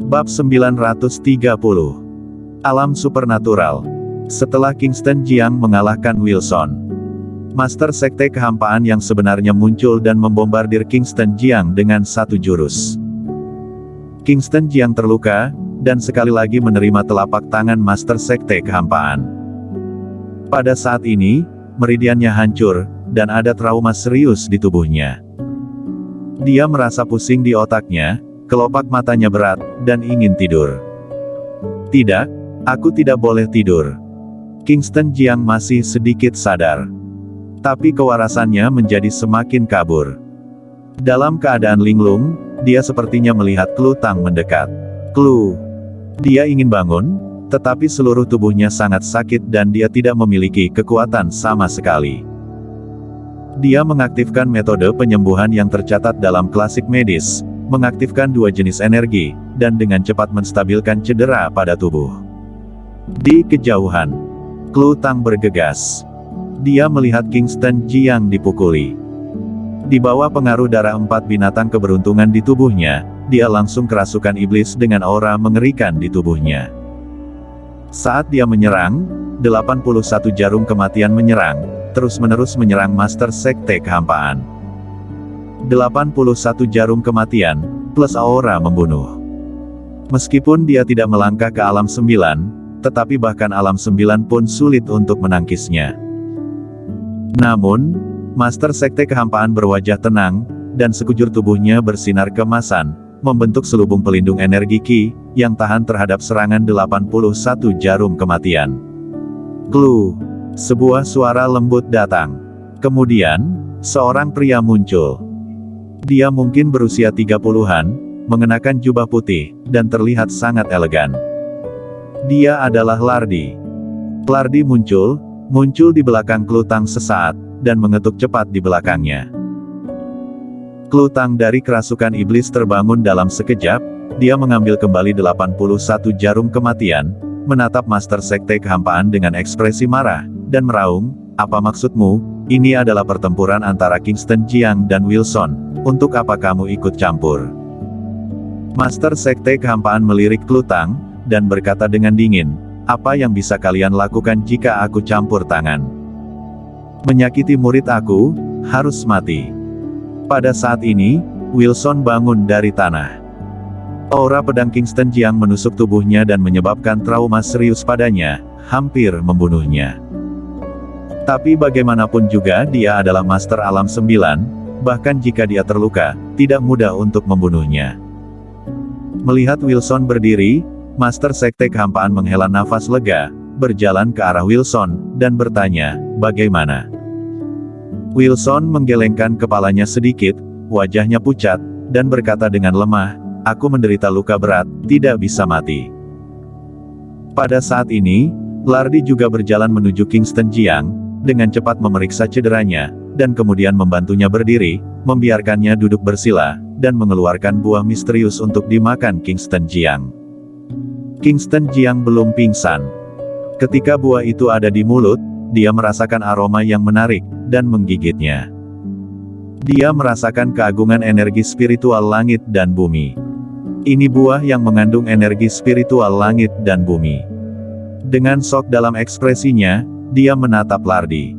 Bab 930. Alam Supernatural. Setelah Kingston Jiang mengalahkan Wilson, Master Sekte Kehampaan yang sebenarnya muncul dan membombardir Kingston Jiang dengan satu jurus. Kingston Jiang terluka, dan sekali lagi menerima telapak tangan Master Sekte Kehampaan. Pada saat ini, meridiannya hancur, dan ada trauma serius di tubuhnya. Dia merasa pusing di otaknya, kelopak matanya berat, dan ingin tidur. Tidak, aku tidak boleh tidur. Kingston Jiang masih sedikit sadar. Tapi kewarasannya menjadi semakin kabur. Dalam keadaan linglung, dia sepertinya melihat Klu Tang mendekat. Klu. Dia ingin bangun, tetapi seluruh tubuhnya sangat sakit dan dia tidak memiliki kekuatan sama sekali. Dia mengaktifkan metode penyembuhan yang tercatat dalam klasik medis, mengaktifkan dua jenis energi, dan dengan cepat menstabilkan cedera pada tubuh. Di kejauhan, Klu Tang bergegas. Dia melihat Kingston Jiang dipukuli. Di bawah pengaruh darah 4 binatang keberuntungan di tubuhnya, dia langsung kerasukan iblis dengan aura mengerikan di tubuhnya. Saat dia menyerang, 81 jarum kematian menyerang, terus-menerus menyerang Master Sekte Kehampaan. 81 jarum kematian, plus aura membunuh. Meskipun dia tidak melangkah ke alam 9, tetapi bahkan alam 9 pun sulit untuk menangkisnya. Namun, Master Sekte Kehampaan berwajah tenang, dan sekujur tubuhnya bersinar keemasan, membentuk selubung pelindung energi Qi, yang tahan terhadap serangan 81 jarum kematian. Klu. Sebuah suara lembut datang. Kemudian, seorang pria muncul. Dia mungkin berusia 30-an, mengenakan jubah putih, dan terlihat sangat elegan. Dia adalah Lardi. Lardi muncul di belakang Klu Tang sesaat, dan mengetuk cepat di belakangnya. Klu Tang dari kerasukan iblis terbangun dalam sekejap, dia mengambil kembali 81 jarum kematian, menatap Master Sekte Kehampaan dengan ekspresi marah, dan meraung, "Apa maksudmu? Ini adalah pertempuran antara Kingston Jiang dan Wilson. Untuk apa kamu ikut campur?" Master Sekte Kehampaan melirik Klu Tang, dan berkata dengan dingin, "Apa yang bisa kalian lakukan jika aku campur tangan? Menyakiti murid aku, harus mati." Pada saat ini, Wilson bangun dari tanah. Aura pedang Kingston Jiang menusuk tubuhnya dan menyebabkan trauma serius padanya, hampir membunuhnya. Tapi bagaimanapun juga dia adalah Master Alam 9, bahkan jika dia terluka, tidak mudah untuk membunuhnya. Melihat Wilson berdiri, Master Sekte Kehampaan menghela nafas lega, berjalan ke arah Wilson, dan bertanya, "Bagaimana?" Wilson menggelengkan kepalanya sedikit, wajahnya pucat, dan berkata dengan lemah, "Aku menderita luka berat, tidak bisa mati." Pada saat ini, Lardi juga berjalan menuju Kingston Jiang, dengan cepat memeriksa cederanya, dan kemudian membantunya berdiri, membiarkannya duduk bersila, dan mengeluarkan buah misterius untuk dimakan Kingston Jiang. Kingston Jiang belum pingsan. Ketika buah itu ada di mulut, dia merasakan aroma yang menarik, dan menggigitnya. Dia merasakan keagungan energi spiritual langit dan bumi. Ini buah yang mengandung energi spiritual langit dan bumi. Dengan shock dalam ekspresinya, dia menatap Lardi.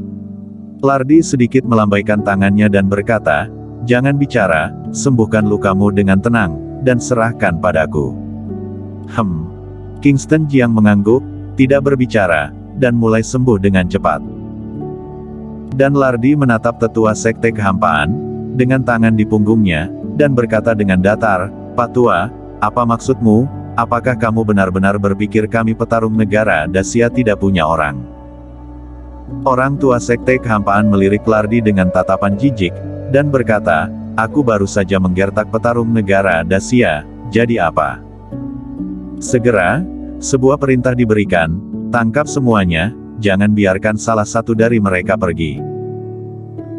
Lardi sedikit melambaikan tangannya dan berkata, "Jangan bicara, sembuhkan lukamu dengan tenang, dan serahkan padaku." Kingston Jiang mengangguk, tidak berbicara, dan mulai sembuh dengan cepat. Dan Lardi menatap tetua Sekte Kehampaan, dengan tangan di punggungnya, dan berkata dengan datar, "Pak Tua, apa maksudmu? Apakah kamu benar-benar berpikir kami petarung negara Dacia tidak punya orang?" Orang tua Sekte Kehampaan melirik Lardi dengan tatapan jijik, dan berkata, "Aku baru saja menggertak petarung negara Dacia, jadi apa?" Segera, sebuah perintah diberikan, "Tangkap semuanya, jangan biarkan salah satu dari mereka pergi."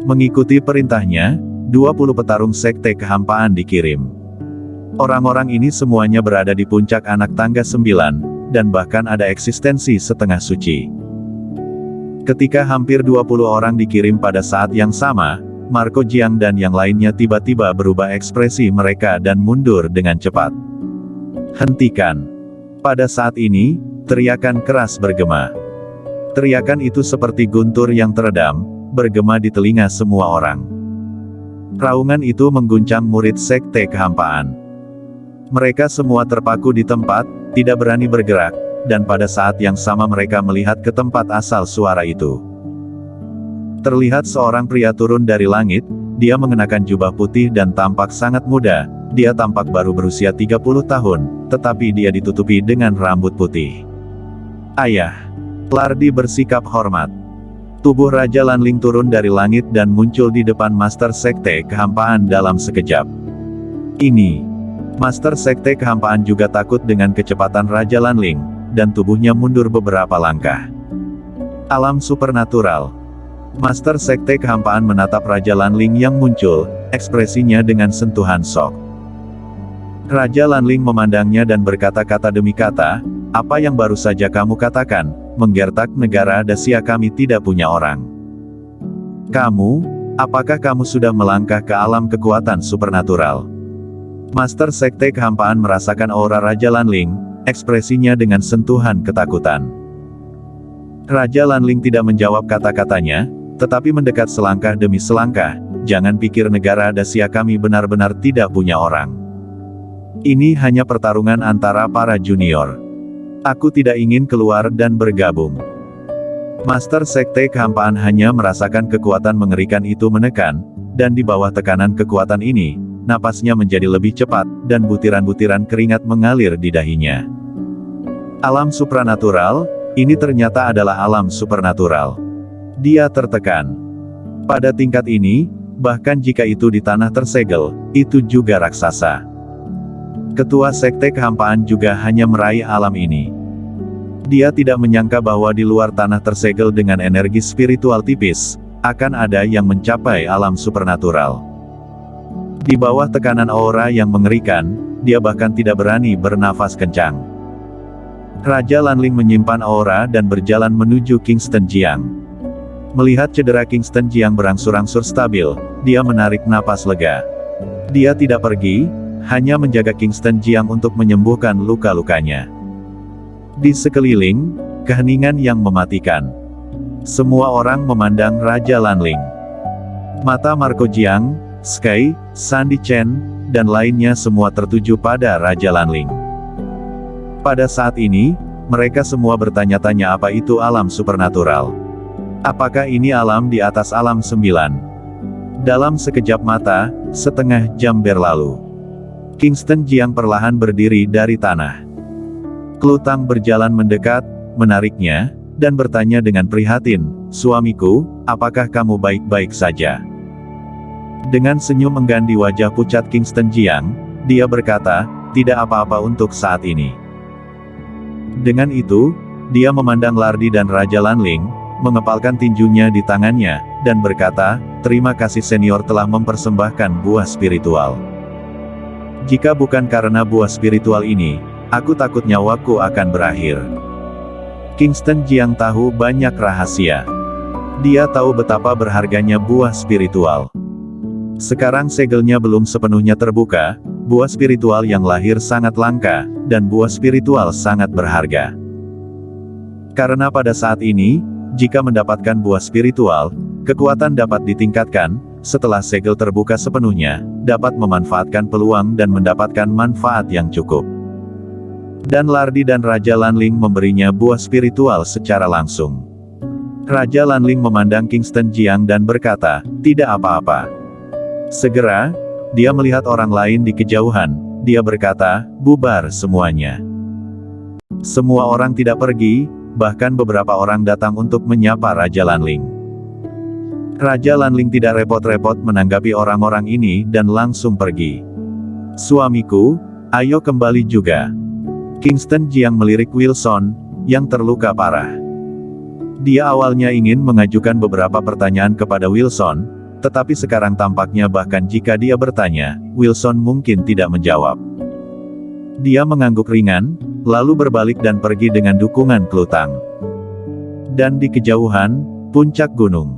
Mengikuti perintahnya, 20 petarung Sekte Kehampaan dikirim. Orang-orang ini semuanya berada di puncak anak tangga 9, dan bahkan ada eksistensi setengah suci. Ketika hampir 20 orang dikirim pada saat yang sama, Marco Jiang dan yang lainnya tiba-tiba berubah ekspresi mereka dan mundur dengan cepat. Hentikan. Pada saat ini, teriakan keras bergema. Teriakan itu seperti guntur yang teredam, bergema di telinga semua orang. Raungan itu mengguncang murid sekte kehampaan. Mereka semua terpaku di tempat, tidak berani bergerak, dan pada saat yang sama mereka melihat ke tempat asal suara itu. Terlihat seorang pria turun dari langit, dia mengenakan jubah putih dan tampak sangat muda, dia tampak baru berusia 30 tahun, tetapi dia ditutupi dengan rambut putih. Ayah. Lardi bersikap hormat. Tubuh Raja Lanling turun dari langit dan muncul di depan Master Sekte Kehampaan dalam sekejap. Ini. Master Sekte Kehampaan juga takut dengan kecepatan Raja Lanling, dan tubuhnya mundur beberapa langkah. Alam supernatural. Master Sekte Kehampaan menatap Raja Lanling yang muncul, ekspresinya dengan sentuhan shock. Raja Lanling memandangnya dan berkata-kata demi kata, "Apa yang baru saja kamu katakan, menggertak negara Dacia kami tidak punya orang. Kamu, apakah kamu sudah melangkah ke alam kekuatan supernatural?" Master Sekte Kehampaan merasakan aura Raja Lanling, ekspresinya dengan sentuhan ketakutan. Raja Lanling tidak menjawab kata-katanya, tetapi mendekat selangkah demi selangkah. "Jangan pikir negara Dacia kami benar-benar tidak punya orang. Ini hanya pertarungan antara para junior. Aku tidak ingin keluar dan bergabung." Master Sekte Kehampaan hanya merasakan kekuatan mengerikan itu menekan, dan di bawah tekanan kekuatan ini, napasnya menjadi lebih cepat, dan butiran-butiran keringat mengalir di dahinya. Alam supranatural, ini ternyata adalah alam supernatural. Dia tertekan. Pada tingkat ini, bahkan jika itu di tanah tersegel, itu juga raksasa. Ketua Sekte Kehampaan juga hanya meraih alam ini. Dia tidak menyangka bahwa di luar tanah tersegel dengan energi spiritual tipis, akan ada yang mencapai alam supernatural. Di bawah tekanan aura yang mengerikan, dia bahkan tidak berani bernafas kencang. Raja Lanling menyimpan aura dan berjalan menuju Kingston Jiang. Melihat cedera Kingston Jiang berangsur-angsur stabil, dia menarik napas lega. Dia tidak pergi, hanya menjaga Kingston Jiang untuk menyembuhkan luka-lukanya. Di sekeliling, keheningan yang mematikan. Semua orang memandang Raja Lanling. Mata Marco Jiang, Sky, Sandy Chen, dan lainnya semua tertuju pada Raja Lanling. Pada saat ini, mereka semua bertanya-tanya apa itu alam supernatural. Apakah ini alam di atas alam 9? Dalam sekejap mata, setengah jam berlalu. Kingston Jiang perlahan berdiri dari tanah. Klutang berjalan mendekat, menariknya, dan bertanya dengan prihatin, "Suamiku, apakah kamu baik-baik saja?" Dengan senyum enggan di wajah pucat Kingston Jiang, dia berkata, "Tidak apa-apa untuk saat ini." Dengan itu, dia memandang Lardi dan Raja Lanling, mengepalkan tinjunya di tangannya, dan berkata, "Terima kasih senior telah mempersembahkan buah spiritual. Jika bukan karena buah spiritual ini, aku takut nyawaku akan berakhir." Kingston Jiang tahu banyak rahasia. Dia tahu betapa berharganya buah spiritual. Sekarang segelnya belum sepenuhnya terbuka, buah spiritual yang lahir sangat langka, dan buah spiritual sangat berharga. Karena pada saat ini, jika mendapatkan buah spiritual, kekuatan dapat ditingkatkan. Setelah segel terbuka sepenuhnya, dapat memanfaatkan peluang dan mendapatkan manfaat yang cukup. Dan Lardi dan Raja Lanling memberinya buah spiritual secara langsung. Raja Lanling memandang Kingston Jiang dan berkata, "Tidak apa-apa." Segera, dia melihat orang lain di kejauhan, dia berkata, "Bubar semuanya." Semua orang tidak pergi, bahkan beberapa orang datang untuk menyapa Raja Lanling. Raja Lanling tidak repot-repot menanggapi orang-orang ini dan langsung pergi. "Suamiku, ayo kembali juga." Kingston Jiang melirik Wilson, yang terluka parah. Dia awalnya ingin mengajukan beberapa pertanyaan kepada Wilson, tetapi sekarang tampaknya bahkan jika dia bertanya, Wilson mungkin tidak menjawab. Dia mengangguk ringan, lalu berbalik dan pergi dengan dukungan Klutang. Dan di kejauhan, puncak gunung.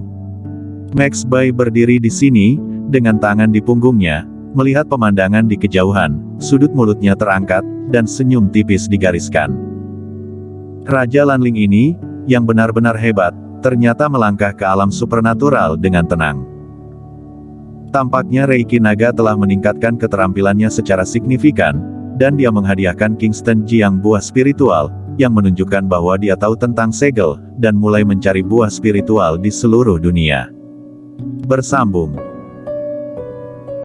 Max Bai berdiri di sini, dengan tangan di punggungnya, melihat pemandangan di kejauhan, sudut mulutnya terangkat, dan senyum tipis digariskan. Raja Lanling ini, yang benar-benar hebat, ternyata melangkah ke alam supernatural dengan tenang. Tampaknya Reiki Naga telah meningkatkan keterampilannya secara signifikan, dan dia menghadiahkan Kingston Jiang buah spiritual, yang menunjukkan bahwa dia tahu tentang segel, dan mulai mencari buah spiritual di seluruh dunia. Bersambung.